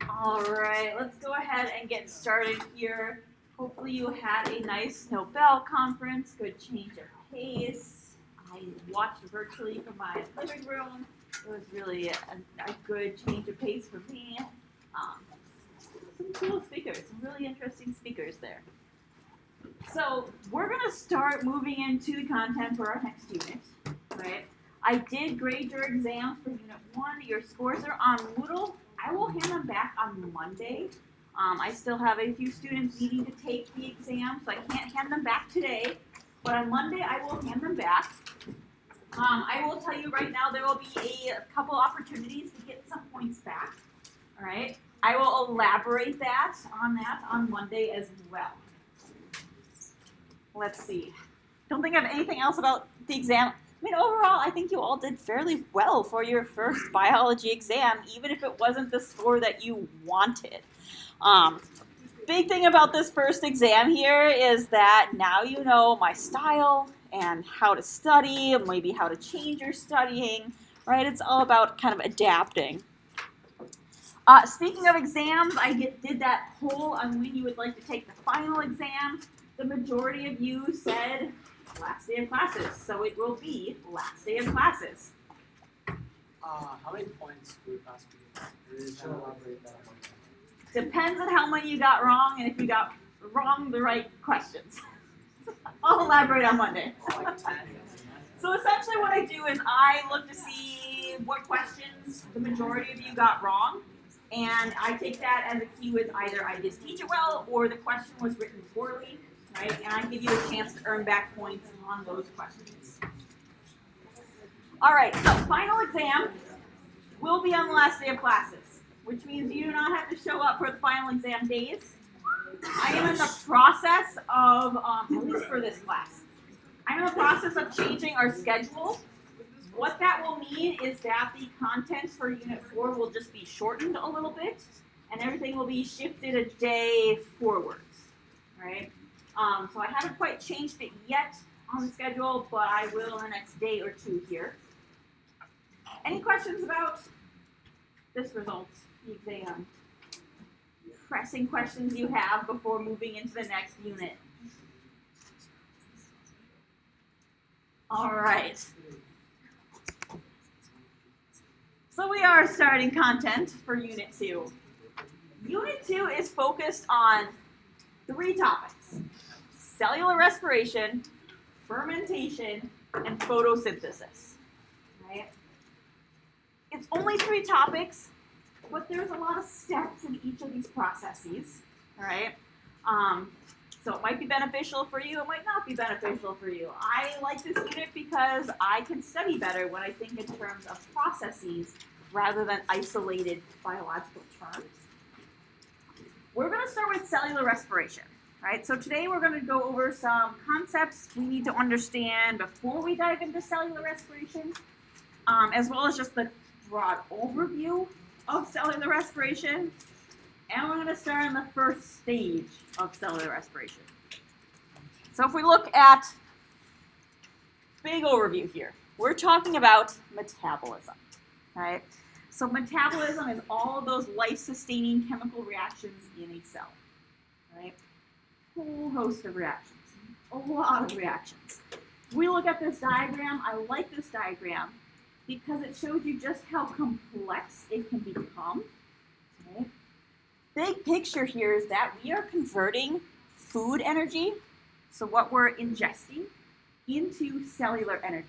All right, let's go ahead and get started here. Hopefully you had a nice Nobel conference, good change of pace. I watched virtually from my living room. It was really a good change of pace for me. Some cool speakers, some really interesting speakers there. So we're going to start moving into the content for our next unit, right? I did grade your exams for Unit 1. Your scores are on Moodle. I will hand them back on Monday. I still have a few students needing to take the exam, so I can't hand them back today. But on Monday, I will hand them back. I will tell you right now, there will be a couple opportunities to get some points back. All right? I will elaborate that on Monday as well. Let's see. Don't think I have anything else about the exam. I mean, overall, I think you all did fairly well for your first biology exam, even if it wasn't the score that you wanted. Big thing about this first exam here is that now you know my style and how to study, maybe how to change your studying, right? It's all about kind of adapting. Speaking of exams, I did that poll on when you would like to take the final exam. The majority of you said last day of classes, so it will be last day of classes. How many points would pass be? Depends on how many you got wrong and if you got wrong the right questions. I'll elaborate on Monday. So essentially what I do is I look to see what questions the majority of you got wrong, and I take that as a cue as either I didn't teach it well or the question was written poorly, right? And I give you a chance to earn back points on those questions. All right, so final exam will be on the last day of classes, which means you do not have to show up for the final exam days. I am in the process of, at least for this class, I'm in the process of changing our schedule. What that will mean is that the content for Unit 4 will just be shortened a little bit, and everything will be shifted a day forwards, right? So I haven't quite changed it yet on the schedule, but I will in the next day or two here. Any questions about this result, the exam? Pressing questions you have before moving into the next unit? All right. So we are starting content for Unit 2. Unit 2 is focused on 3 topics: cellular respiration, fermentation, and photosynthesis. Right? It's only 3 topics, but there's a lot of steps in each of these processes. All right? So it might be beneficial for you, it might not be beneficial for you. I like this unit because I can study better when I think in terms of processes rather than isolated biological terms. We're going to start with cellular respiration, right? So today we're going to go over some concepts we need to understand before we dive into cellular respiration, as well as just the broad overview of cellular respiration. And we're going to start on the first stage of cellular respiration. So if we look at big overview here, we're talking about metabolism, right? So metabolism is all of those life-sustaining chemical reactions in a cell, right? A whole host of reactions, a lot of reactions. We look at this diagram. I like this diagram because it shows you just how complex it can become, right? Big picture here is that we are converting food energy, so what we're ingesting, into cellular energy,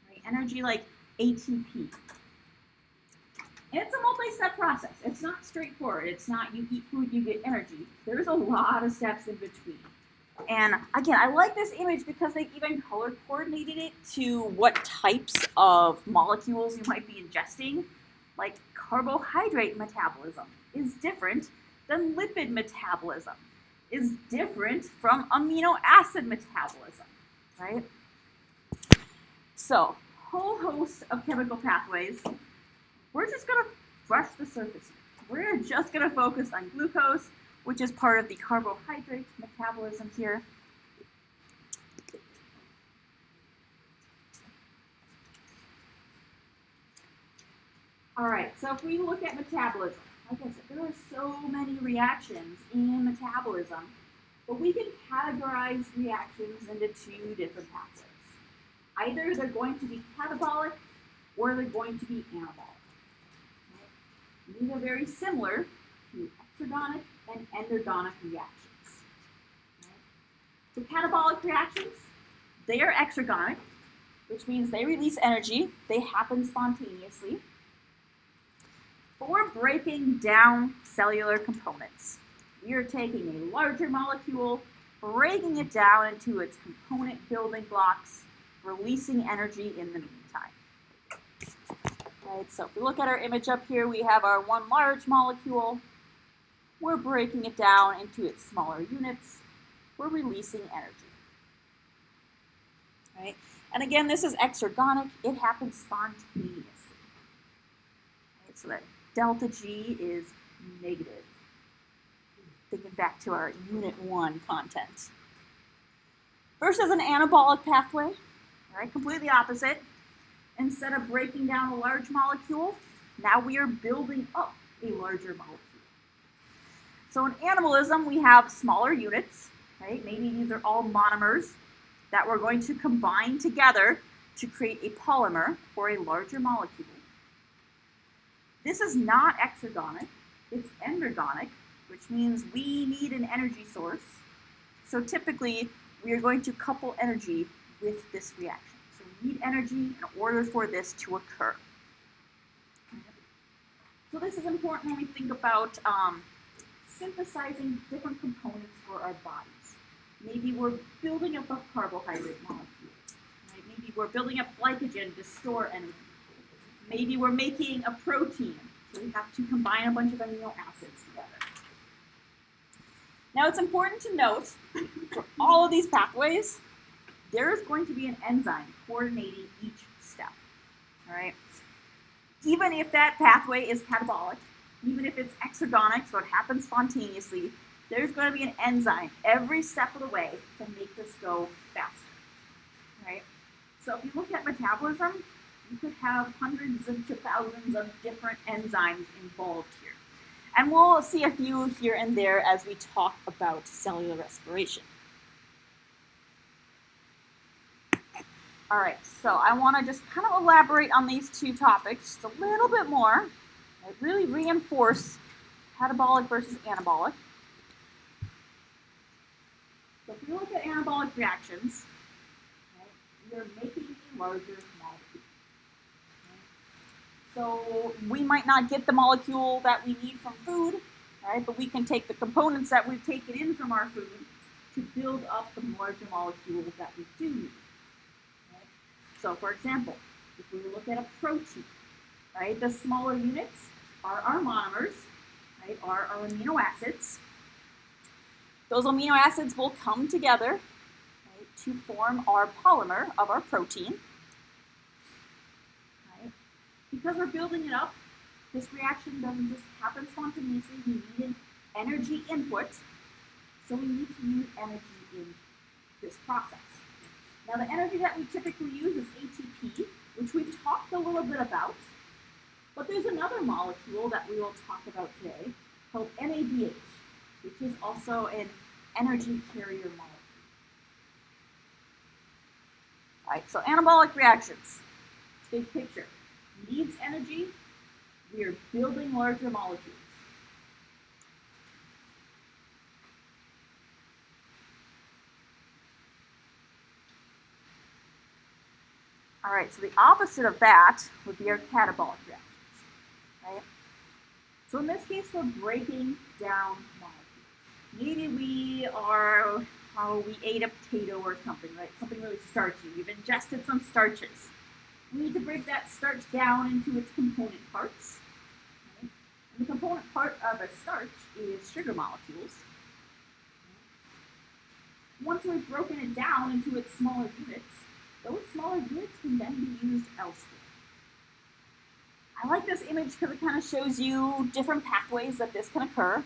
right? Energy like ATP. And it's a multi-step process. It's not straightforward. It's not you eat food, you get energy. There's a lot of steps in between. And again, I like this image because they even color coordinated it to what types of molecules you might be ingesting. Like carbohydrate metabolism is different than lipid metabolism, is different from amino acid metabolism, right? So, whole host of chemical pathways. We're just going to brush the surface. We're just going to focus on glucose, which is part of the carbohydrate metabolism here. All right, so if we look at metabolism, like I said, there are so many reactions in metabolism, but we can categorize reactions into two different pathways. Either they're going to be catabolic or they're going to be anabolic. Okay? These are very similar to exergonic and endergonic reactions. Okay? So catabolic reactions, they are exergonic, which means they release energy. They happen spontaneously. But we're breaking down cellular components. We are taking a larger molecule, breaking it down into its component building blocks, releasing energy in the meantime. Right, so if we look at our image up here, we have our one large molecule. We're breaking it down into its smaller units. We're releasing energy. Right? And again, this is exergonic. It happens spontaneously. Right, so that delta G is negative. Thinking back to our Unit 1 content. Versus an anabolic pathway, right? Completely opposite. Instead of breaking down a large molecule, now we are building up a larger molecule. So in anabolism, we have smaller units, right? Maybe these are all monomers that we're going to combine together to create a polymer or a larger molecule. This is not exergonic, it's endergonic, which means we need an energy source. So typically, we are going to couple energy with this reaction. So we need energy in order for this to occur. So this is important when we think about synthesizing different components for our bodies. Maybe we're building up a carbohydrate molecule. Right? Maybe we're building up glycogen to store energy. Maybe we're making a protein, so we have to combine a bunch of amino acids together. Now it's important to note, for all of these pathways, there is going to be an enzyme coordinating each step. All right? Even if that pathway is catabolic, even if it's exergonic, so it happens spontaneously, there's going to be an enzyme every step of the way to make this go faster. Right? So if you look at metabolism, you could have hundreds to thousands of different enzymes involved here. And we'll see a few here and there as we talk about cellular respiration. All right, so I want to just kind of elaborate on these two topics just a little bit more. I really reinforce catabolic versus anabolic. So if you look at anabolic reactions, right, we are making a larger molecule. So we might not get the molecule that we need from food, right? But we can take the components that we've taken in from our food to build up the larger molecule that we do need. Right? So for example, if we look at a protein, right, the smaller units are our monomers, right, are our amino acids. Those amino acids will come together, right, to form our polymer of our protein. Because we're building it up, this reaction doesn't just happen spontaneously. We need an energy input, so we need to use energy in this process. Now, the energy that we typically use is ATP, which we've talked a little bit about, but there's another molecule that we will talk about today called NADH, which is also an energy carrier molecule. All right, so anabolic reactions, big picture. Needs energy, we are building larger molecules. All right, so the opposite of that would be our catabolic reactions, right? So in this case, we're breaking down molecules. Maybe we ate a potato or something, right? Something really starchy. We've ingested some starches. We need to break that starch down into its component parts. Okay? And the component part of a starch is sugar molecules. Once we've broken it down into its smaller units, those smaller units can then be used elsewhere. I like this image because it kind of shows you different pathways that this can occur.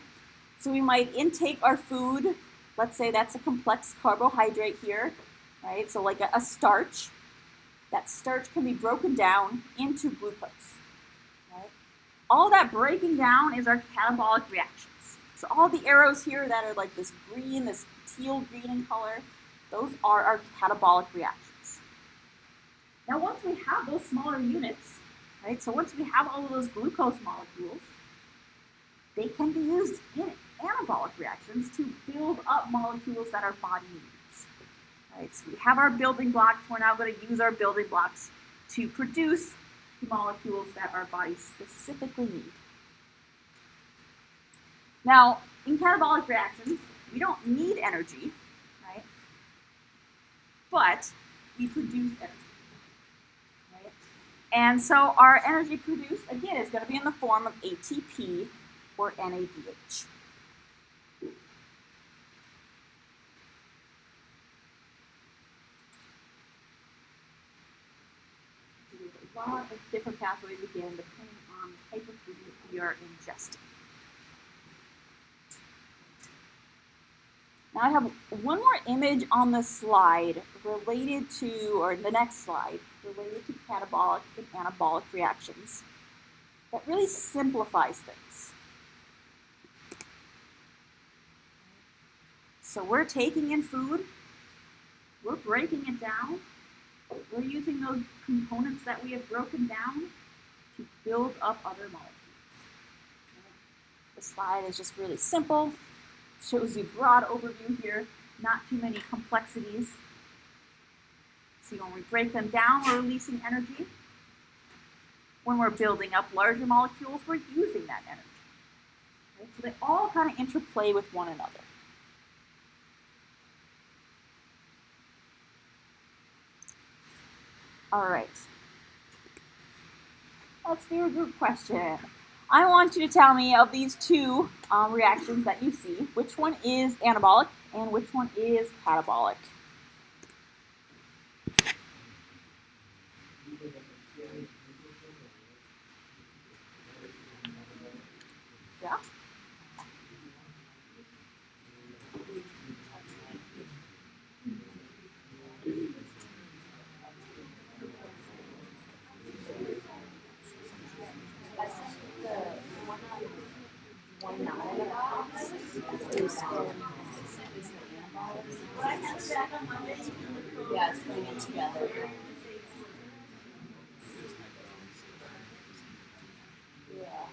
So we might intake our food. Let's say that's a complex carbohydrate here, right? So like a starch. That starch can be broken down into glucose. Right? All that breaking down is our catabolic reactions. So all the arrows here that are like this green, this teal green in color, those are our catabolic reactions. Now once we have those smaller units, right, so once we have all of those glucose molecules, they can be used in anabolic reactions to build up molecules that our body needs. Right, so we have our building blocks. We're now going to use our building blocks to produce the molecules that our bodies specifically need. Now, in catabolic reactions, we don't need energy, right? But we produce energy, right? And so our energy produced, again, is going to be in the form of ATP or NADH. A lot of different pathways again, depending on the type of food that we are ingesting. Now I have one more image on the slide related to, or the next slide, related to catabolic and anabolic reactions that really simplifies things. So we're taking in food, we're breaking it down, we're using those components that we have broken down to build up other molecules. The slide is just really simple. Shows you a broad overview here, not too many complexities. See, when we break them down, we're releasing energy. When we're building up larger molecules, we're using that energy. Right? So they all kind of interplay with one another. All right. Let's do a group question. I want you to tell me of these two reactions that you see, which one is anabolic and which one is catabolic. Yeah? Yeah, it's putting it together. Yeah.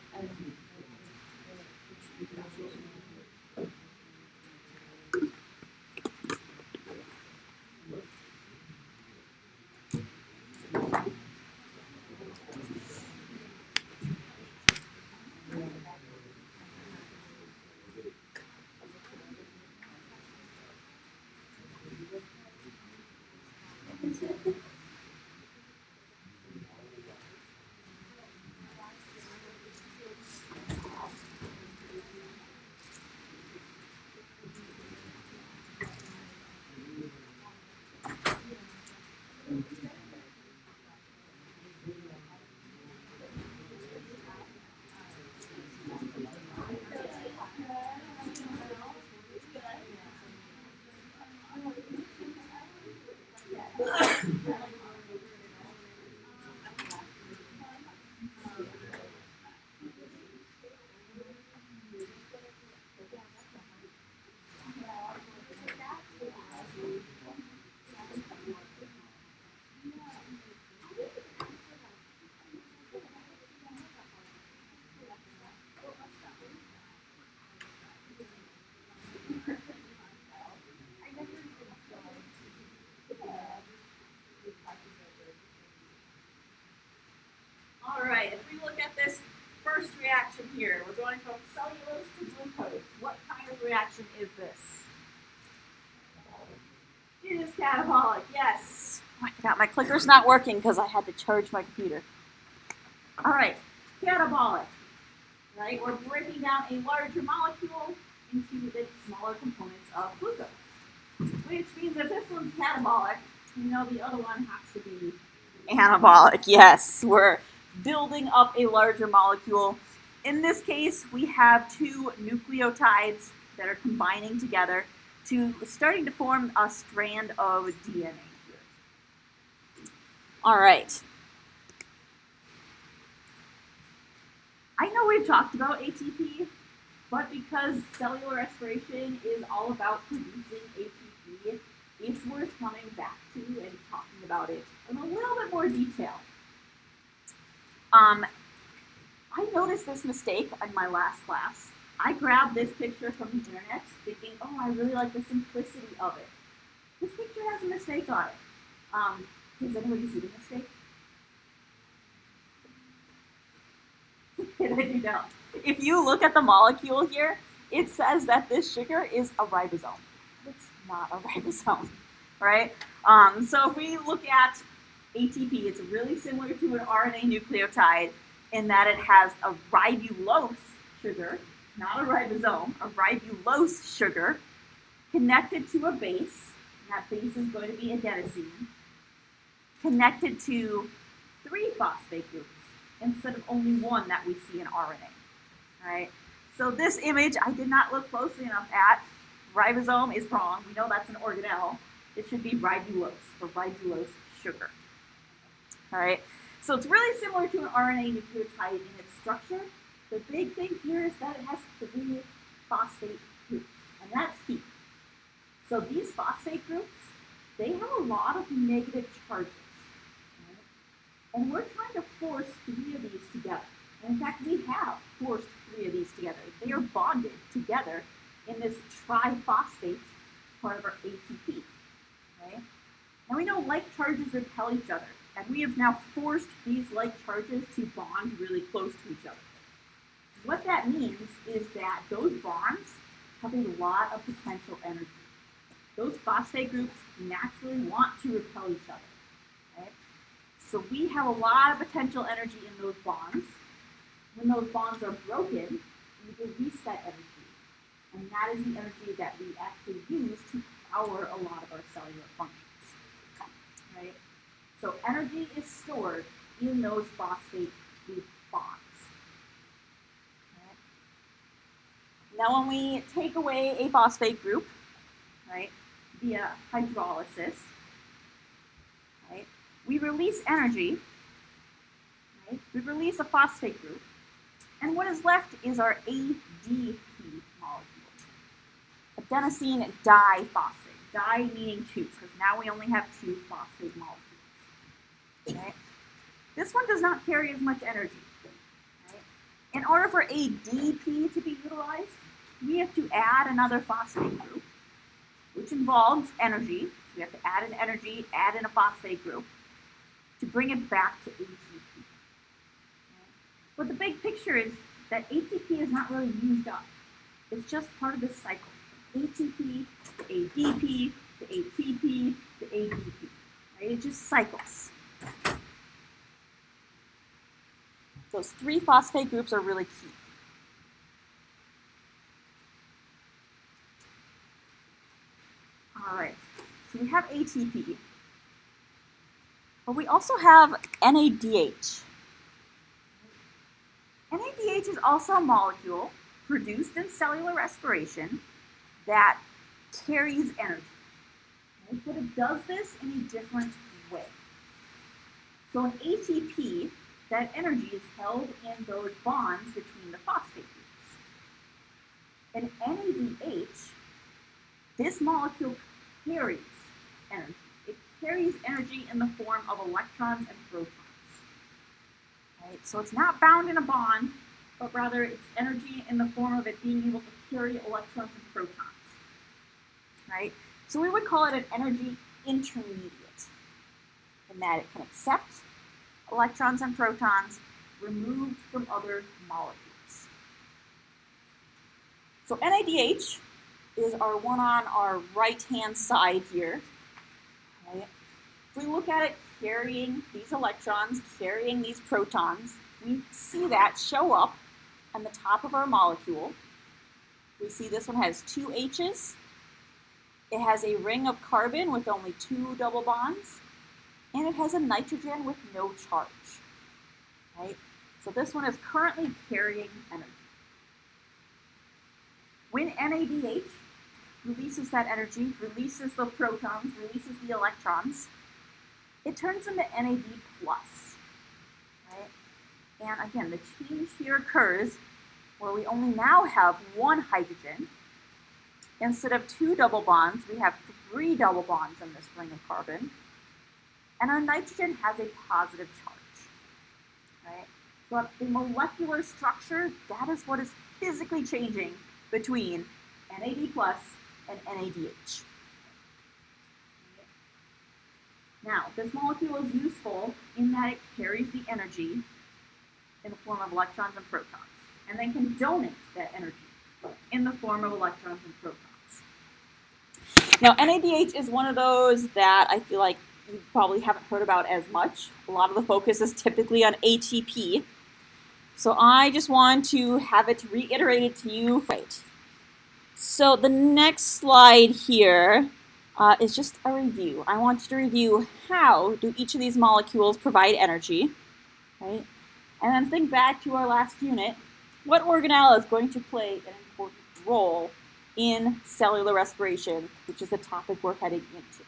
All right, if we look at this first reaction here, we're going from cellulose to glucose. What kind of reaction is this? It is catabolic, yes. Oh, I forgot my clicker's not working because I had to charge my computer. All right, catabolic, right? We're breaking down a larger molecule into the smaller components of glucose, which means that this one's catabolic, you know the other one has to be anabolic. Yes, we're building up a larger molecule. In this case, we have two nucleotides that are combining together to starting to form a strand of DNA here. All right. I we've talked about ATP, but because cellular respiration is all about producing ATP, it's worth coming back to and talking about it in a little bit more detail. I noticed this mistake in my last class. I grabbed this picture from the internet thinking, oh, I really like the simplicity of it. This picture has a mistake on it. Does anybody see the mistake? I do know. If you look at the molecule here, it says that this sugar is a ribosome. It's not a ribosome, right? So if we look at ATP, it's really similar to an RNA nucleotide in that it has a ribulose sugar, not a ribosome, a ribulose sugar connected to a base. And that base is going to be adenosine, connected to 3 phosphate groups instead of only 1 that we see in RNA. Right? So this image I did not look closely enough at. Ribosome is wrong. We know that's an organelle. It should be ribulose, or ribulose sugar. All right? So it's really similar to an RNA nucleotide in its structure. The big thing here is that it has 3 phosphate groups, and that's key. So these phosphate groups, they have a lot of negative charges. Right? And we're trying to force 3 of these together. And in fact, we have forced 3 of these together. They are bonded together in this triphosphate part of our ATP. Okay? And we know like charges repel each other. And we have now forced these like charges to bond really close to each other. What that means is that those bonds have a lot of potential energy. Those phosphate groups naturally want to repel each other. Right? So we have a lot of potential energy in those bonds. When those bonds are broken, we release that energy. And that is the energy that we actually use to power a lot of our cellular functions. Right? So energy is stored in those phosphate group bonds. Right? Now when we take away a phosphate group, right, via hydrolysis, right, we release energy, right? We release a phosphate group, and what is left is our ADP molecule, adenosine diphosphate. Di meaning 2, because now we only have 2 phosphate molecules. Okay? This one does not carry as much energy. Right? In order for ADP to be utilized, we have to add another phosphate group, which involves energy. So we have to add an energy, add in a phosphate group, to bring it back to ATP. Okay? But the big picture is that ATP is not really used up. It's just part of this cycle. ATP, to ADP, to ATP, to ADP. Right? It just cycles. Those 3 phosphate groups are really key. All right, so we have ATP, but we also have NADH. NADH is also a molecule produced in cellular respiration that carries energy. Right? But it does this in a different way. So in ATP, that energy is held in those bonds between the phosphate groups. In NADH, this molecule carries energy. It carries energy in the form of electrons and protons. Right? So it's not bound in a bond, but rather it's energy in the form of it being able to carry electrons and protons. Right? So we would call it an energy intermediate, in that it can accept electrons and protons removed from other molecules. So NADH is our one on our right-hand side here. Right? If we look at it carrying these electrons, carrying these protons, we see that show up on the top of our molecule. We see this one has 2 H's. It has a ring of carbon with only 2 double bonds, and it has a nitrogen with no charge. Right? So this one is currently carrying energy. When NADH releases that energy, releases the protons, releases the electrons, it turns into NAD+. Right? And again, the change here occurs where we only now have one hydrogen. Instead of 2 double bonds, we have 3 double bonds in this ring of carbon. And our nitrogen has a positive charge, right? But the molecular structure, that is what is physically changing between NAD plus and NADH. Now, this molecule is useful in that it carries the energy in the form of electrons and protons, and then can donate that energy in the form of electrons and protons. Now, NADH is one of those that I feel like you probably haven't heard about as much. A lot of the focus is typically on ATP. So I just want to have it reiterated to you. Right. So the next slide here is just a review. I want you to review how do each of these molecules provide energy, right? And then think back to our last unit. What organelle is going to play an important role in cellular respiration, which is the topic we're heading into?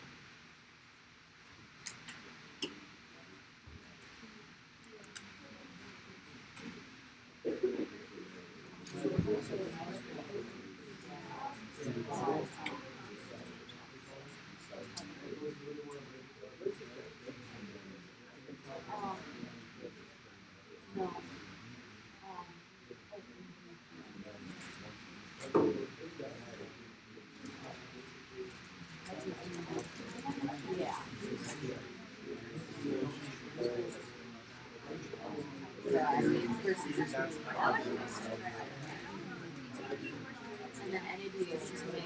And then anything is just made.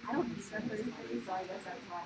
I don't eat that very quickly, so I guess that's why.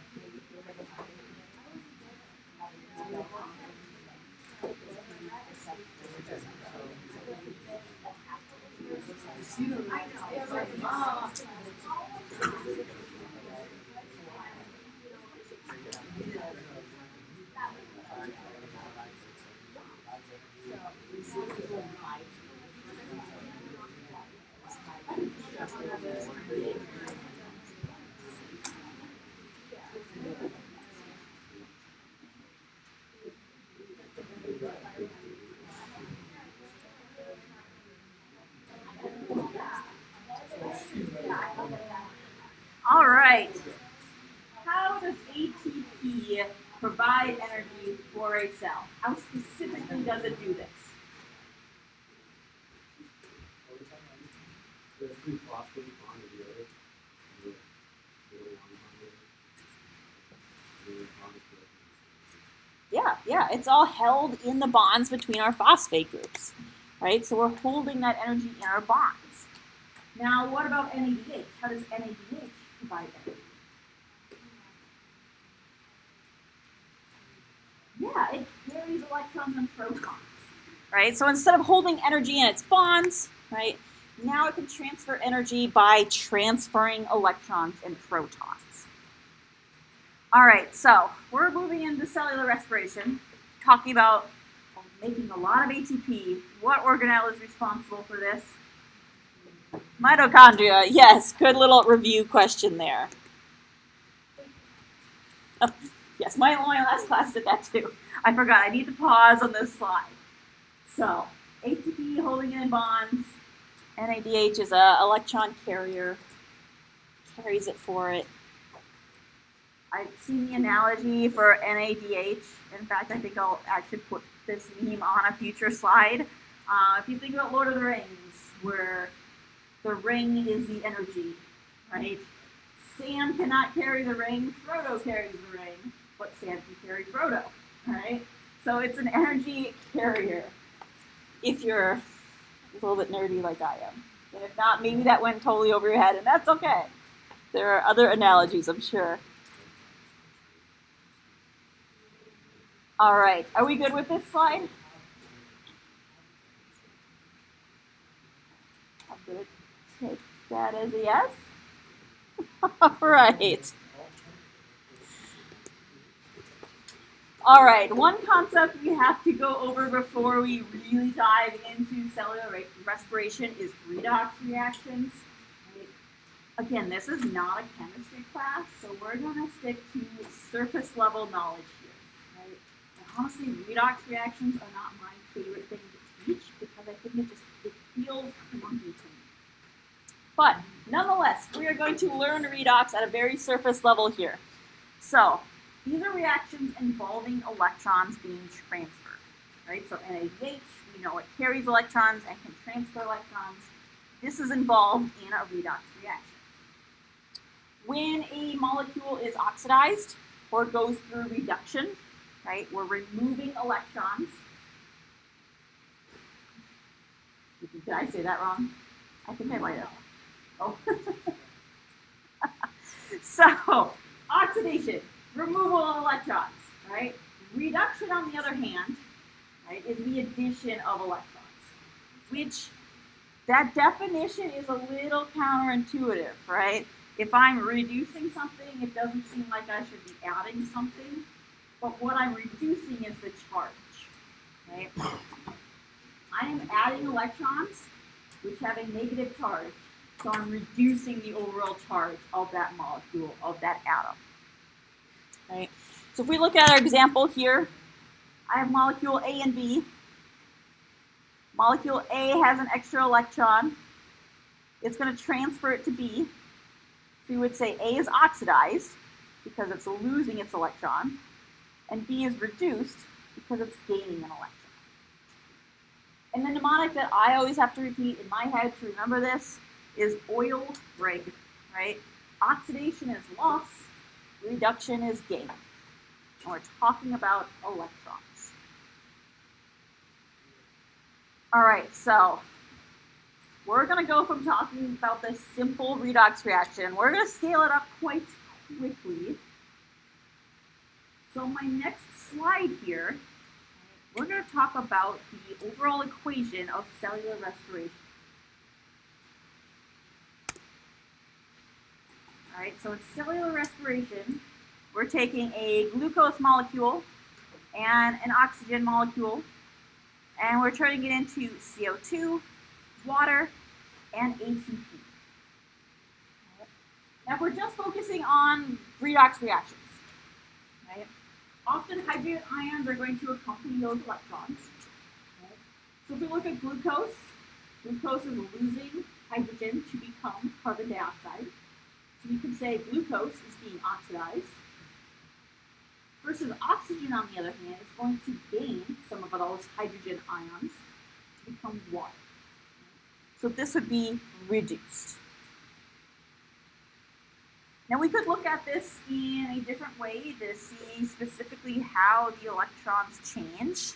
All right. How does ATP provide energy for a cell? How specifically does it do this? Yeah, it's all held in the bonds between our phosphate groups, right? So we're holding that energy in our bonds. Now, what about NADH? How does NADH provide energy? Yeah, it carries electrons and protons, right? So instead of holding energy in its bonds, right, now it can transfer energy by transferring electrons and protons. All right, so we're moving into cellular respiration, talking about making a lot of ATP. What organelle is responsible for this? Mitochondria. Yes, good little review question there. Oh, yes, my last class did that too. I forgot. I need to pause on this slide. So, ATP holding it in bonds. NADH is an electron carrier. Carries it for it. I've seen the analogy for NADH. In fact, I think I'll actually put this meme on a future slide. If you think about Lord of the Rings, where the ring is the energy, right? Sam cannot carry the ring, Frodo carries the ring, but Sam can carry Frodo, right? So it's an energy carrier, if you're a little bit nerdy like I am. And if not, maybe that went totally over your head, and that's okay. There are other analogies, I'm sure. All right, are we good with this slide? I'm going to take that as a yes. All right. All right, one concept we have to go over before we really dive into cellular respiration is redox reactions. Right? Again, this is not a chemistry class, so we're going to stick to surface level knowledge here. Right? And honestly, redox reactions are not my favorite thing to teach because I think it feels clunky to me. But nonetheless, we are going to learn redox at a very surface level here. So these are reactions involving electrons being transferred, right? So NADH, we know it carries electrons and can transfer electrons. This is involved in a redox reaction. When a molecule is oxidized or goes through reduction, right, we're removing electrons. Did I say that wrong? I think I might have. Oh. So, oxidation, removal of electrons, right? Reduction, on the other hand, right, is the addition of electrons, which that definition is a little counterintuitive, right? If I'm reducing something, it doesn't seem like I should be adding something, but what I'm reducing is the charge, right? I am adding electrons, which have a negative charge. So I'm reducing the overall charge of that molecule, of that atom. Right? So if we look at our example here, I have molecule A and B. Molecule A has an extra electron. It's going to transfer it to B. So we would say A is oxidized because it's losing its electron, and B is reduced because it's gaining an electron. And the mnemonic that I always have to repeat in my head to remember this is oil rig, right? Oxidation is loss, reduction is gain. And we're talking about electrons. All right, so we're going to go from talking about this simple redox reaction. We're going to scale it up quite quickly. So my next slide here, we're going to talk about the overall equation of cellular respiration. All right, so in cellular respiration, we're taking a glucose molecule and an oxygen molecule, and we're turning it into CO2, water, and ATP. Right. Now, if we're just focusing on redox reactions, right, often hydrogen ions are going to accompany those electrons. Right. So if we look at glucose, glucose is losing hydrogen to become carbon dioxide. So you can say glucose is being oxidized, versus oxygen, on the other hand, is going to gain some of those hydrogen ions to become water. So this would be reduced. Now we could look at this in a different way to see specifically how the electrons change,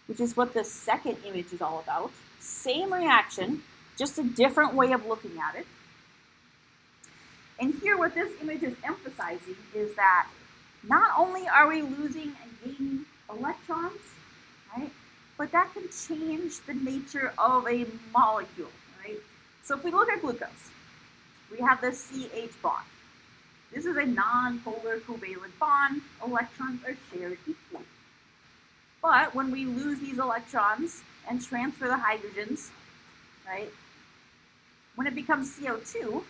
which is what the second image is all about. Same reaction, just a different way of looking at it. And here what this image is emphasizing is that not only are we losing and gaining electrons, right, but that can change the nature of a molecule, So if we look at glucose, we have this CH bond. This is a non-polar covalent bond. Electrons are shared equally. But when we lose these electrons and transfer the hydrogens, right, when it becomes CO2,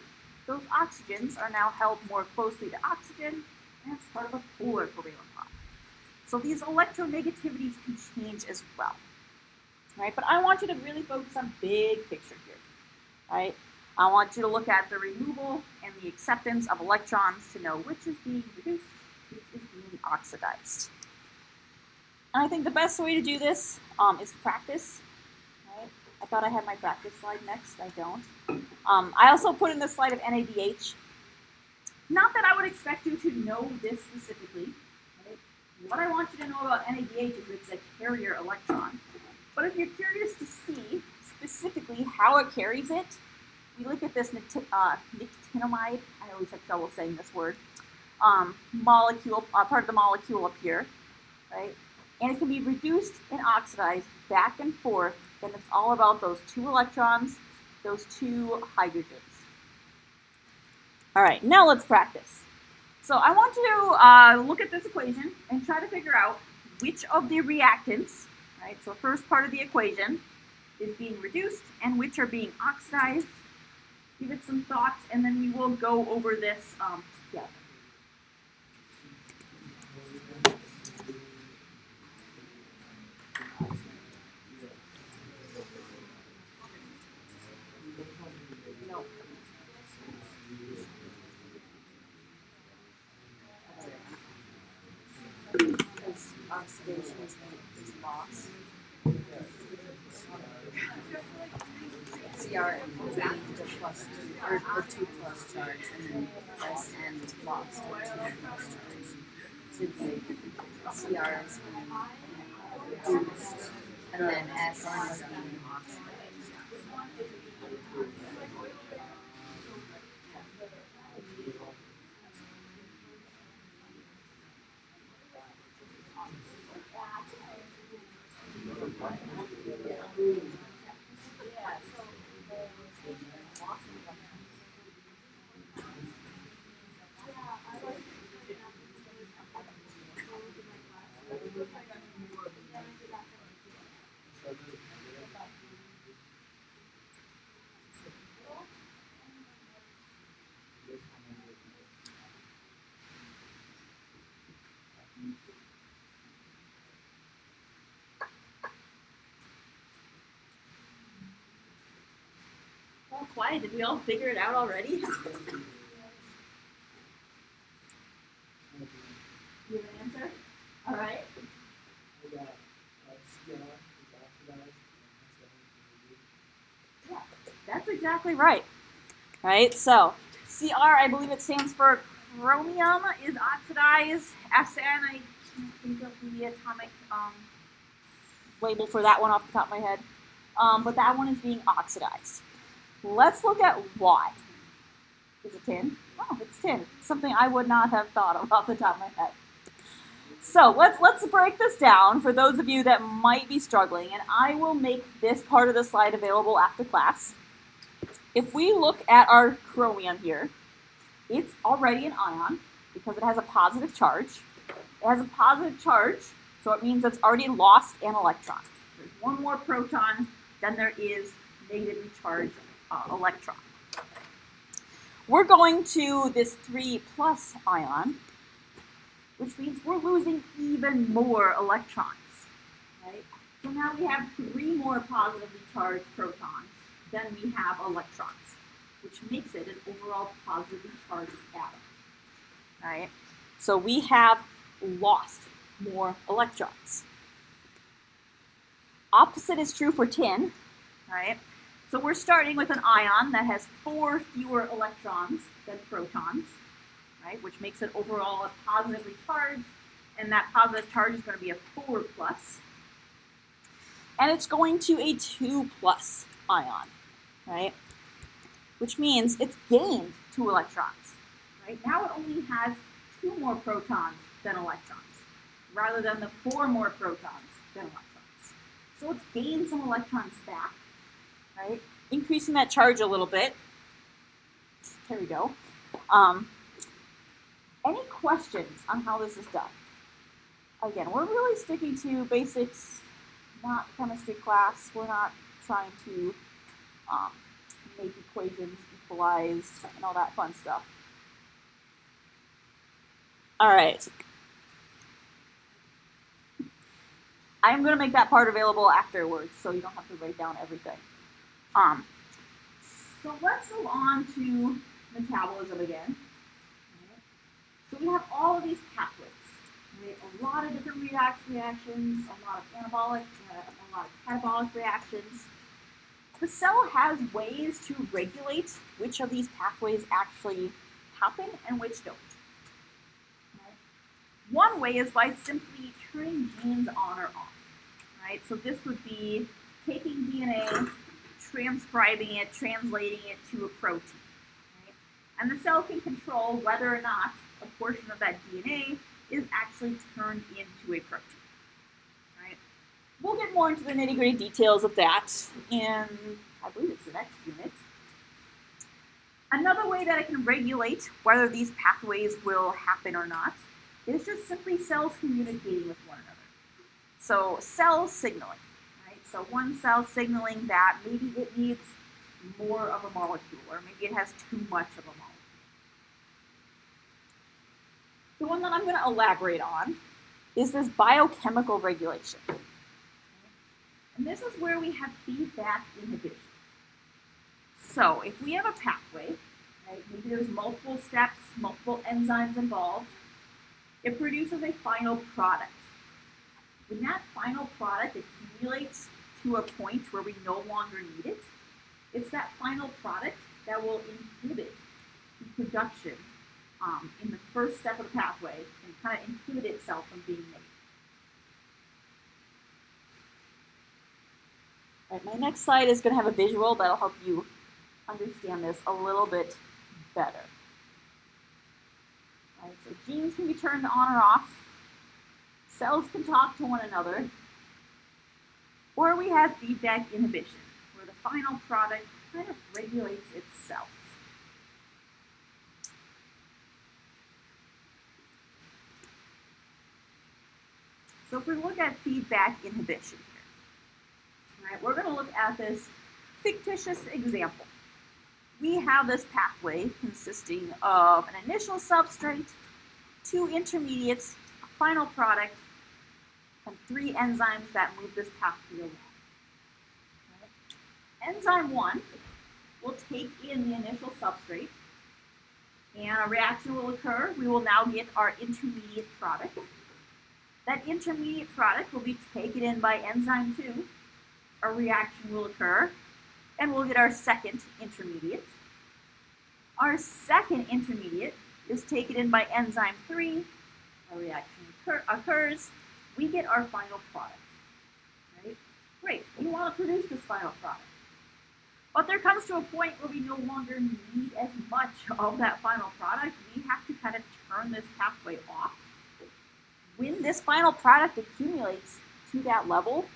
those oxygens are now held more closely to oxygen, and it's part of a polar covalent bond. So these electronegativities can change as well, right? But I want you to really focus on big picture here, right? I want you to look at the removal and the acceptance of electrons to know which is being reduced, which is being oxidized. And I think the best way to do this is to practice, right? I thought I had my practice slide next, I don't. I also put in the slide of NADH. Not that I would expect you to know this specifically, right? What I want you to know about NADH is it's a carrier electron. But if you're curious to see specifically how it carries it, we look at this nicotinamide, I always have trouble saying this word, molecule, part of the molecule up here, right? And it can be reduced and oxidized back and forth, and it's all about those 2 electrons, those 2 hydrogens. All right, now let's practice. So I want you to look at this equation and try to figure out which of the reactants, right, so first part of the equation, is being reduced and which are being oxidized. Give it some thoughts, and then we will go over this together. No. Because oxidation is loss. CR and the plus 2, or the 2 plus charge, and then S and lost, or 2 plus charge. So it's like CR is being reduced, and then S is being oxidized. All quiet. Did we all figure it out already? You have an answer? All right. Yeah, that's exactly right. Right. So Cr, I believe it stands for chromium, is oxidized. Sn, I can't think of the atomic label for that one off the top of my head. But that one is being oxidized. Let's look at Y. Is it tin? Oh, it's tin. Something I would not have thought of off the top of my head. So let's break this down for those of you that might be struggling, and I will make this part of the slide available after class. If we look at our chromium here, it's already an ion because it has a positive charge. It has a positive charge, so it means it's already lost an electron. There's one more proton than there is negatively charged electron. We're going to this 3 plus ion, which means we're losing even more electrons, right? So now we have 3 more positively charged protons than we have electrons, which makes it an overall positively charged atom, right? So we have lost more electrons. Opposite is true for tin, right? So we're starting with an ion that has 4 fewer electrons than protons, right? Which makes it overall a positively charged, and that positive charge is going to be a 4 plus. And it's going to a 2 plus ion, right? Which means it's gained 2 electrons, right? Now it only has 2 more protons than electrons, rather than the 4 more protons than electrons. So it's gained some electrons back, right? increasing that charge a little bit. There we go. Any questions on how this is done? Again, we're really sticking to basics, not chemistry class. We're not trying to make equations, equalize, and all that fun stuff. All right. I'm going to make that part available afterwards, so you don't have to write down everything. So let's go on to metabolism again. So we have all of these pathways. A lot of different redox reactions, a lot of anabolic, a lot of catabolic reactions. The cell has ways to regulate which of these pathways actually happen and which don't. Right? One way is by simply turning genes on or off. Right? So this would be taking DNA, transcribing it, translating it to a protein. Right? And the cell can control whether or not a portion of that DNA is actually turned into a protein. Right? We'll get more into the nitty-gritty details of that in, I believe it's the next unit. Another way that it can regulate whether these pathways will happen or not is just simply cells communicating with one another. So cell signaling. Right? So one cell signaling that maybe it needs more of a molecule, or maybe it has too much of a molecule. The one that I'm going to elaborate on is this biochemical regulation. And this is where we have feedback inhibition. So if we have a pathway, right, maybe there's multiple steps, multiple enzymes involved, it produces a final product. When that final product accumulates to a point where we no longer need it, it's that final product that will inhibit the production in the first step of the pathway and kind of inhibit itself from being made. All right, my next slide is going to have a visual that'll help you understand this a little bit better. All right, so genes can be turned on or off. Cells can talk to one another. Or we have feedback inhibition, where the final product kind of regulates itself. So if we look at feedback inhibition here, right, we're going to look at this fictitious example. We have this pathway consisting of an initial substrate, 2 intermediates, a final product, and 3 enzymes that move this pathway along. Right? Enzyme 1 will take in the initial substrate, and a reaction will occur. We will now get our intermediate product. That intermediate product will be taken in by enzyme 2. A reaction will occur, and we'll get our second intermediate. Our second intermediate is taken in by enzyme 3. A reaction occurs. We get our final product. Right? Great. We want to produce this final product. But there comes to a point where we no longer need as much of that final product. We have to kind of turn this pathway off. When this final product accumulates to that level,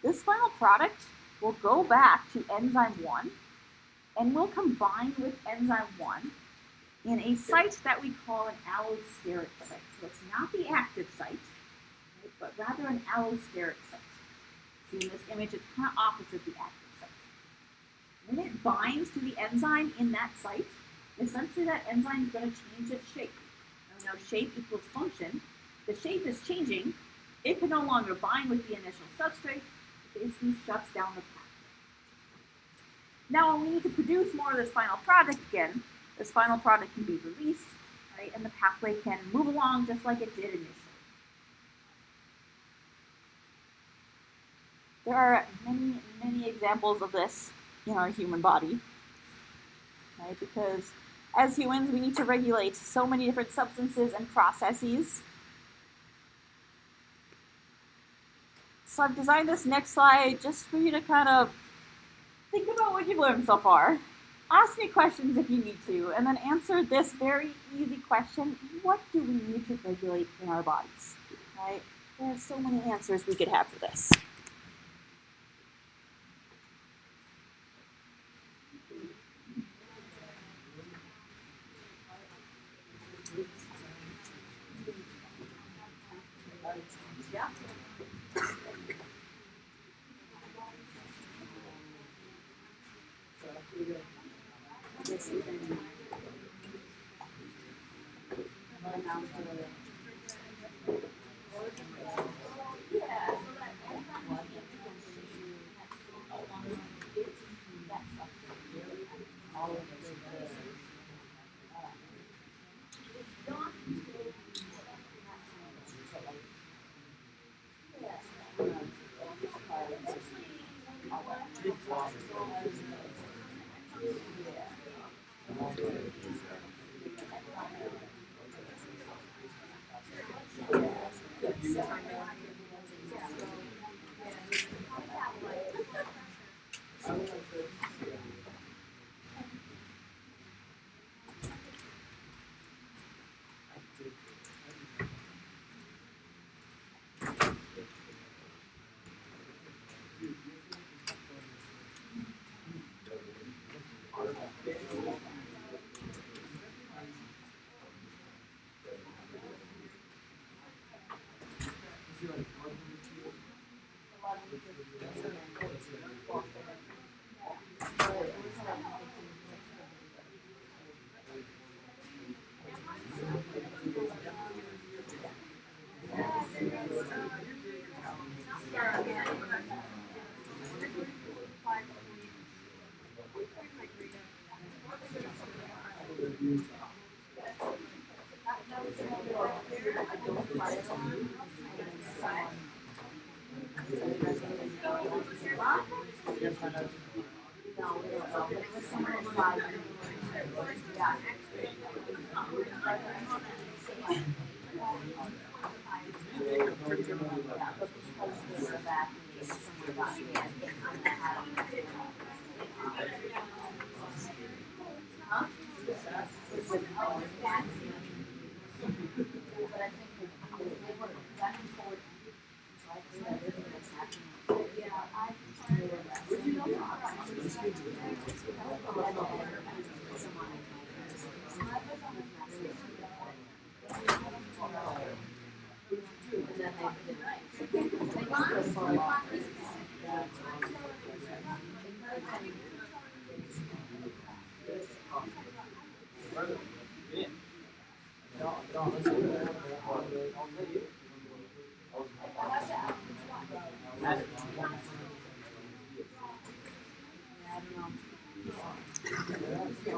this final product will go back to enzyme 1 and will combine with enzyme 1 in a site that we call an allosteric site. So it's not the active site, right, but rather an allosteric site. So in this image, it's kind of opposite the active site. When it binds to the enzyme in that site, essentially that enzyme is going to change its shape. And we know shape equals function. The shape is changing. It can no longer bind with the initial substrate. It basically shuts down the pathway. Now, when we need to produce more of this final product again, this final product can be released, right, and the pathway can move along just like it did initially. There are many, many examples of this in our human body, right? Because as humans, we need to regulate so many different substances and processes. So I've designed this next slide just for you to kind of think about what you've learned so far. Ask me questions if you need to, and then answer this very easy question: what do we need to regulate in our bodies? Right? There are so many answers we could have for this. Yeah. This even amount of all of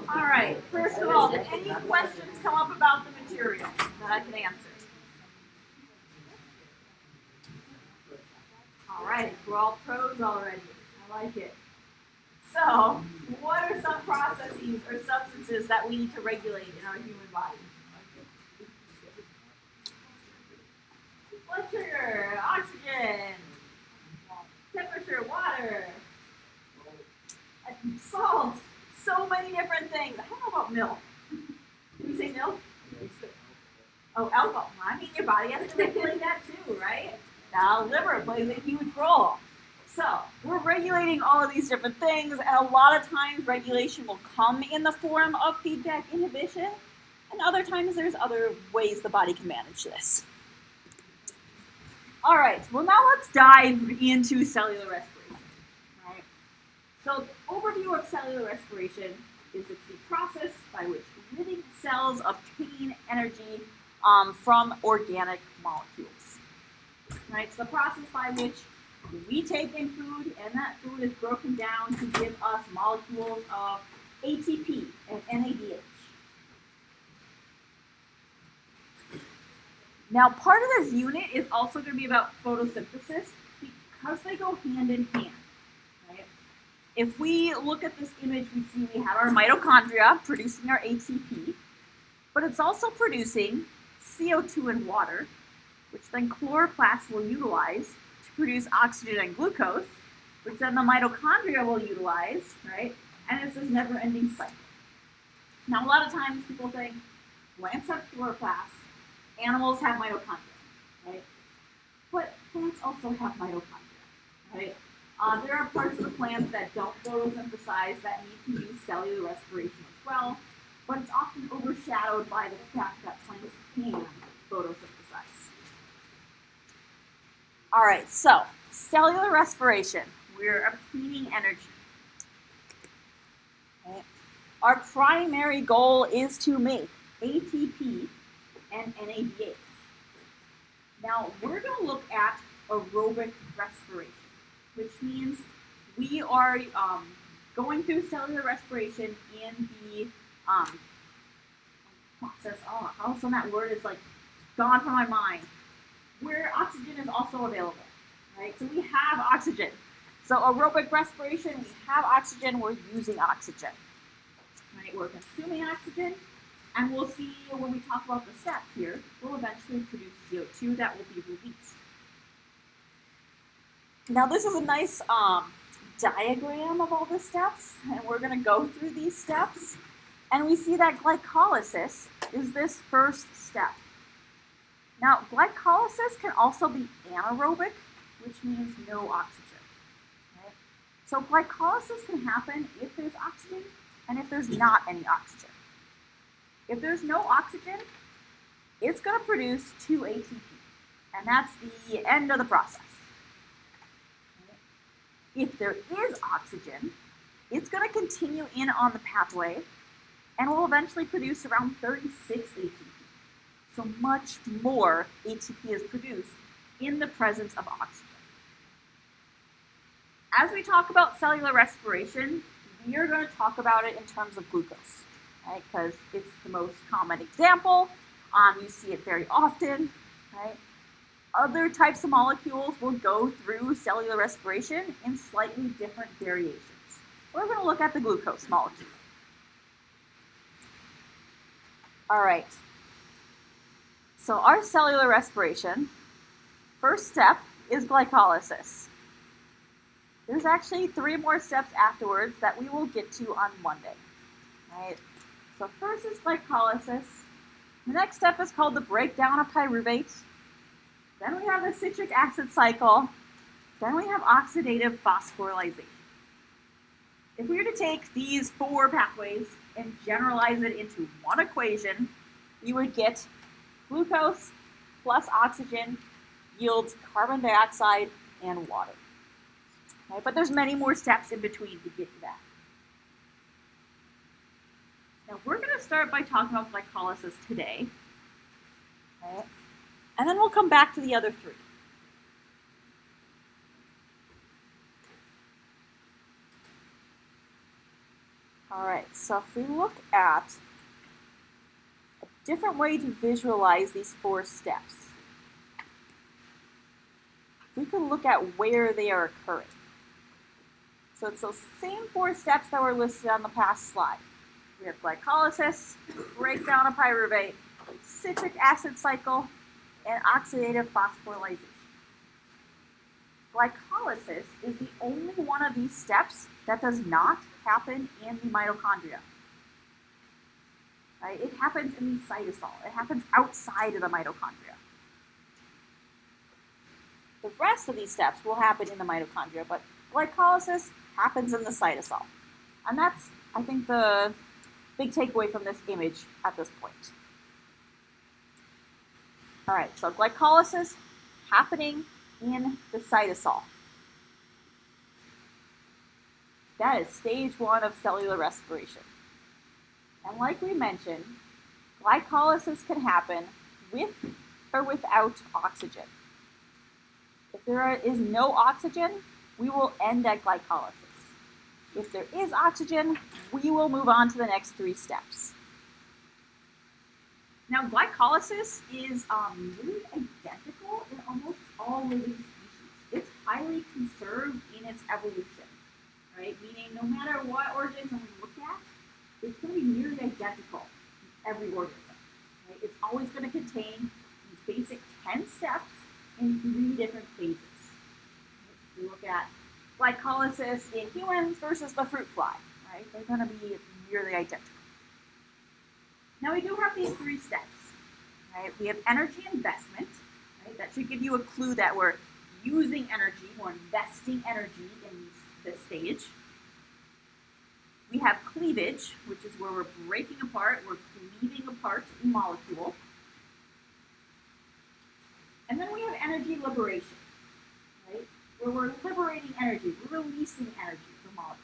All right. First of all, did any questions come up about the material that I can answer? All right. We're all pros already. I like it. So, what are some processes or substances that we need to regulate in our human body? Blood sugar, oxygen, temperature, water, salt, so many different things. I don't know about milk. Did you say milk? Oh, alcohol. I mean, your body has to regulate that too, right? Now, liver plays a huge role. So, we're regulating all of these different things, and a lot of times regulation will come in the form of feedback inhibition, and other times there's other ways the body can manage this. All right, well now let's dive into cellular respiration. Right? So the overview of cellular respiration is it's the process by which living cells obtain energy from organic molecules. Right? It's the process by which we take in food, and that food is broken down to give us molecules of ATP and NADH. Now, part of this unit is also going to be about photosynthesis because they go hand in hand. Right? If we look at this image, we see we have our mitochondria producing our ATP, but it's also producing CO2 and water, which then chloroplasts will utilize to produce oxygen and glucose, which then the mitochondria will utilize, right? And it's this never-ending cycle. Now, a lot of times people think plants have chloroplasts, animals have mitochondria, right? But plants also have mitochondria, right? There are parts of the plants that don't photosynthesize that need to use cellular respiration as well. but it's often overshadowed by the fact that plants can photosynthesize. All right, so cellular respiration, we're obtaining energy. Okay. Our primary goal is to make ATP and NADH. Now, we're going to look at aerobic respiration, which means we are going through cellular respiration in the process. Oh, also that word is like gone from my mind. Where oxygen is also available, right? So we have oxygen. So aerobic respiration, we have oxygen, we're using oxygen. Right? We're consuming oxygen, and we'll see when we talk about the steps here, we'll eventually produce CO2 that will be released. Now this is a nice diagram of all the steps, and we're going to go through these steps, and we see that glycolysis is this first step. Now, glycolysis can also be anaerobic, which means no oxygen. Okay? So glycolysis can happen if there's oxygen and if there's not any oxygen. If there's no oxygen, it's going to produce 2 ATP, and that's the end of the process. Okay? If there is oxygen, it's going to continue in on the pathway and will eventually produce around 36 ATP. So much more ATP is produced in the presence of oxygen. As we talk about cellular respiration, we are going to talk about it in terms of glucose, right? Because it's the most common example. You see it very often, right? Other types of molecules will go through cellular respiration in slightly different variations. We're going to look at the glucose molecule. All right. So our cellular respiration, first step is glycolysis. There's actually 3 more steps afterwards that we will get to on Monday. Right? So first is glycolysis. The next step is called the breakdown of pyruvate. Then we have the citric acid cycle. Then we have oxidative phosphorylation. If we were to take these 4 pathways and generalize it into one equation, you would get glucose plus oxygen yields carbon dioxide and water. Okay, but there's many more steps in between to get to that. Now we're going to start by talking about glycolysis today. Okay, and then we'll come back to the other 3. All right, so if we look at a different way to visualize these 4 steps, we can look at where they are occurring. So it's those same 4 steps that were listed on the past slide. We have glycolysis, breakdown of pyruvate, citric acid cycle, and oxidative phosphorylation. Glycolysis is the only one of these steps that does not happen in the mitochondria. Right? It happens in the cytosol. It happens outside of the mitochondria. The rest of these steps will happen in the mitochondria, but glycolysis happens in the cytosol. And that's, I think, the big takeaway from this image at this point. All right, so glycolysis happening in the cytosol. That is stage 1 of cellular respiration. And like we mentioned, glycolysis can happen with or without oxygen. If there is no oxygen, we will end at glycolysis. If there is oxygen, we will move on to the next 3 steps. Now, glycolysis is really identical in almost all living species. It's highly conserved in its evolution, right? Meaning no matter what organism we look at, it's going to be nearly identical in every organism. Right? It's always going to contain these basic 10 steps in 3 different phases. If you look at glycolysis in humans versus the fruit fly, right? They're going to be nearly identical. Now we do have these 3 steps, right? We have energy investment, right? That should give you a clue that we're using energy, we're investing energy in this stage. We have cleavage, which is where we're breaking apart, we're cleaving apart a molecule. And then we have energy liberation, right? Where we're liberating energy, we're releasing energy from molecules.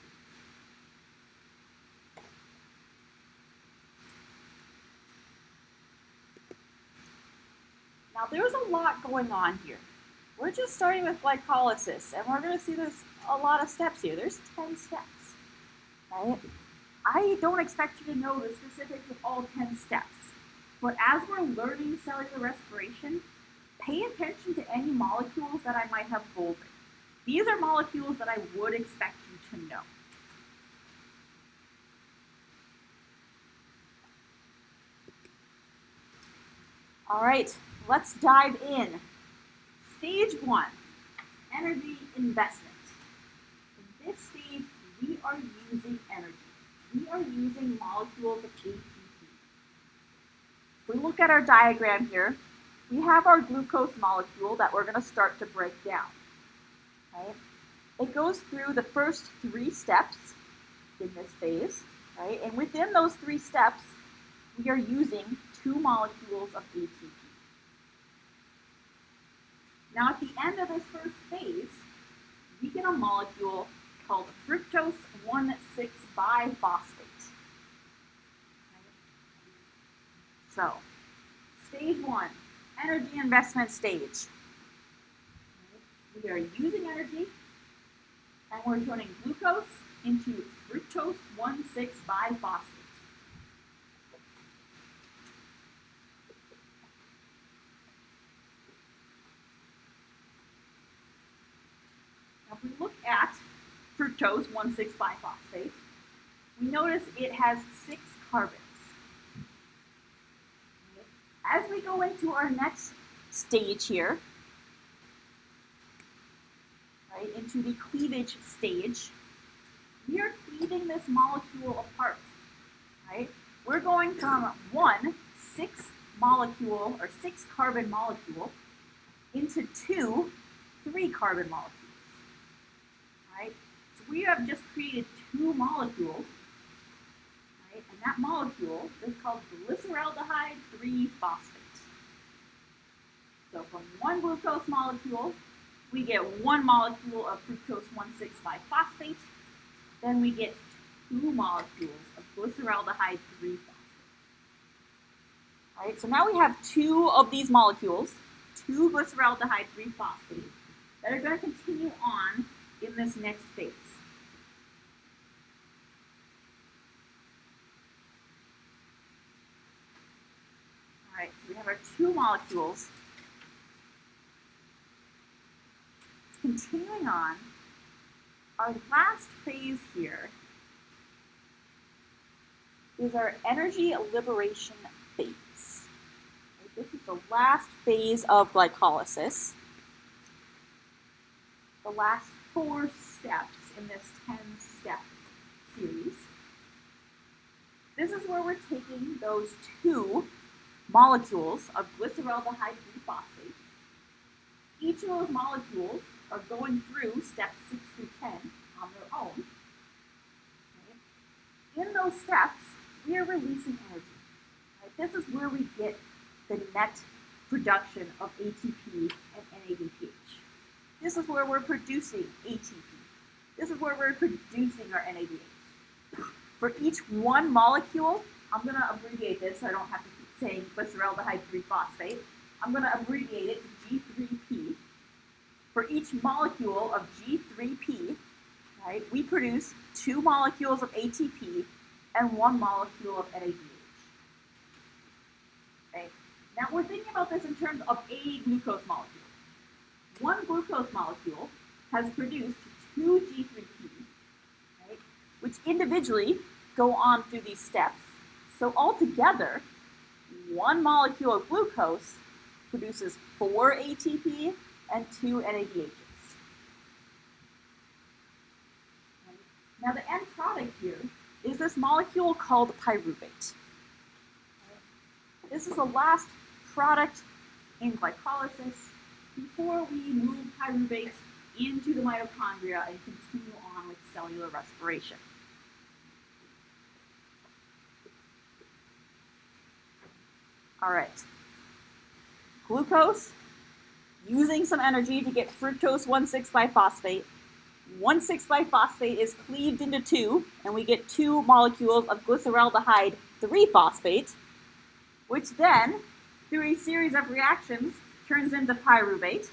Now there's a lot going on here. We're just starting with glycolysis, and we're going to see there's a lot of steps here. There's 10 steps, right? I don't expect you to know the specifics of all 10 steps, but as we're learning cellular respiration, pay attention to any molecules that I might have bolded. These are molecules that I would expect you to know. All right, let's dive in. Stage 1, energy investment. In this stage, we are using energy. We are using molecules of ATP. If we look at our diagram here, we have our glucose molecule that we're going to start to break down. Right? It goes through the first 3 steps in this phase, right? And within those 3 steps, we are using 2 molecules of ATP. Now, at the end of this first phase, we get a molecule called fructose 1,6-biphosphate. So, stage 1, energy investment stage. We are using energy, and we're turning glucose into fructose 1,6-biphosphate. Now, if we look at fructose 1,6-biphosphate, we notice it has 6 carbons. As we go into our next stage here, right, into the cleavage stage, we are cleaving this molecule apart. Right? We're going from one 6-molecule or 6-carbon molecule into 2 3-carbon molecules. Right? So we have just created 2 molecules. And that molecule is called glyceraldehyde 3-phosphate. So from one glucose molecule, we get 1 molecule of fructose 1,6-biphosphate. Then we get 2 molecules of glyceraldehyde 3-phosphate. All right, so now we have 2 of these molecules, 2 glyceraldehyde 3-phosphate, that are going to continue on in this next phase. All right, so we have our 2 molecules. Continuing on, our last phase here is our energy liberation phase. Right, this is the last phase of glycolysis. The last 4 steps in this 10-step series. This is where we're taking those 2 molecules of glyceraldehyde 3-phosphate. Each of those molecules are going through steps 6 through 10 on their own. Okay. In those steps, we are releasing energy. Right? This is where we get the net production of ATP and NADPH. This is where we're producing ATP. This is where we're producing our NADH. For each 1 molecule, I'm going to abbreviate this so I don't have to keep saying glyceraldehyde 3-phosphate. I'm going to abbreviate it to G3P. For each molecule of G3P, right, we produce 2 molecules of ATP and 1 molecule of NADH. Okay. Now we're thinking about this in terms of a glucose molecule. 1 glucose molecule has produced 2 G3P, right, which individually go on through these steps. So altogether, 1 molecule of glucose produces 4 ATP and 2 NADHs. Now the end product here is this molecule called pyruvate. This is the last product in glycolysis before we move pyruvate into the mitochondria and continue on with cellular respiration. All right. Glucose, using some energy to get fructose 1,6-biphosphate. 1,6-biphosphate is cleaved into two, and we get 2 molecules of glyceraldehyde 3-phosphate, which then, through a series of reactions, turns into pyruvate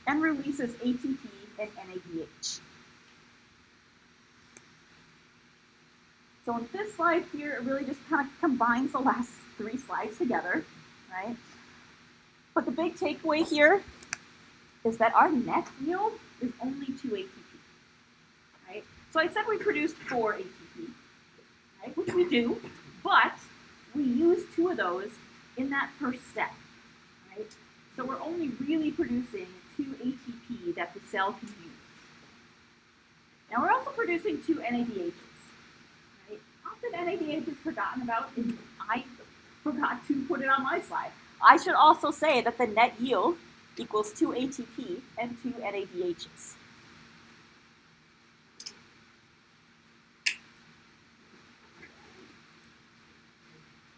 and releases ATP and NADH. So in this slide here, it really just kind of combines the last 3 slides together, right? But the big takeaway here is that our net yield is only 2 ATP, right? So I said we produced 4 ATP, right? Which we do, but we use 2 of those in that first step, right? So we're only really producing 2 ATP that the cell can use. Now we're also producing 2 NADHs, right? Often NADH is forgotten about, and I forgot to put it on my slide. I should also say that the net yield equals 2 ATP and 2 NADHs.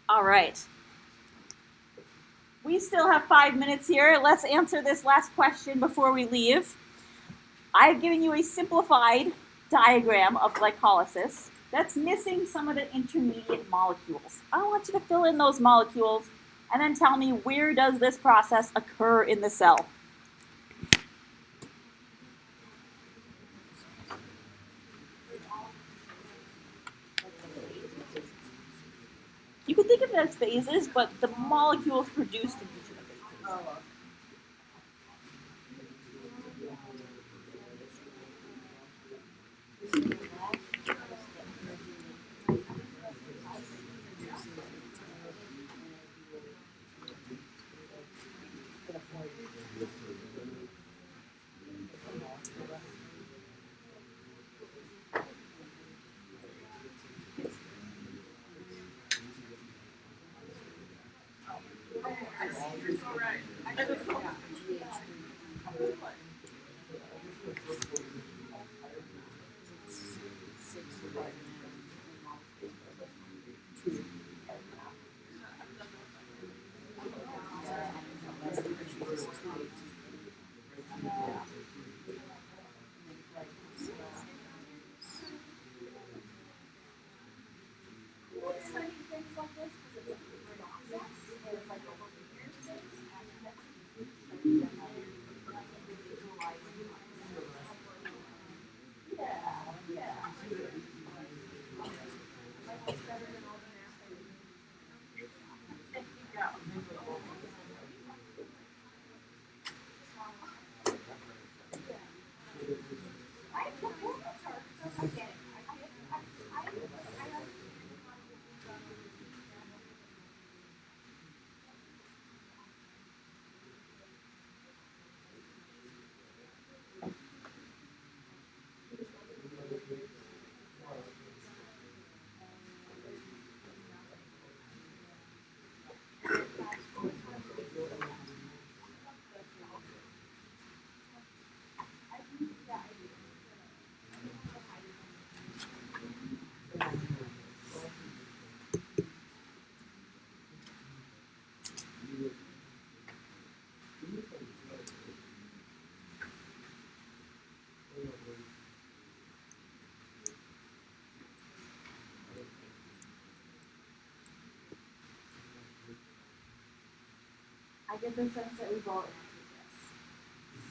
All right. We still have 5 minutes here. Let's answer this last question before we leave. I've given you a simplified diagram of glycolysis that's missing some of the intermediate molecules. I want you to fill in those molecules and then tell me, where does this process occur in the cell? You can think of it as phases, but the molecules produced in each of the phases. I get the sense that we've all answered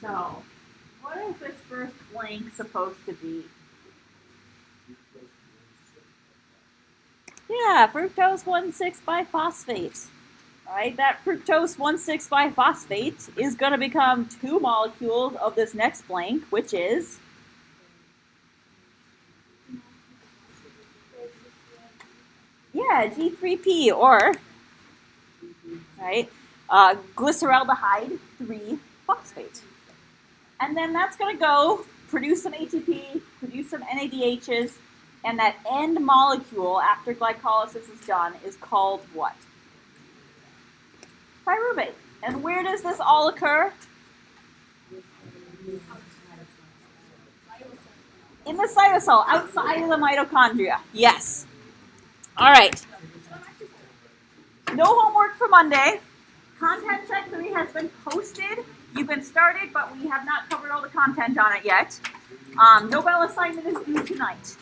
this. So, what is this first blank supposed to be? Yeah, fructose 1,6-biphosphate. All right, that fructose 1,6-biphosphate is going to become 2 molecules of this next blank, which is G3P, or right, glyceraldehyde 3-phosphate. And then that's going to go produce some ATP, produce some NADHs, and that end molecule after glycolysis is done is called what? Pyruvate. And where does this all occur? In the cytosol, outside of the mitochondria. Yes. All right. No homework for Monday. Content check 3 has been posted. You've been started, but we have not covered all the content on it yet. No bell assignment is due tonight.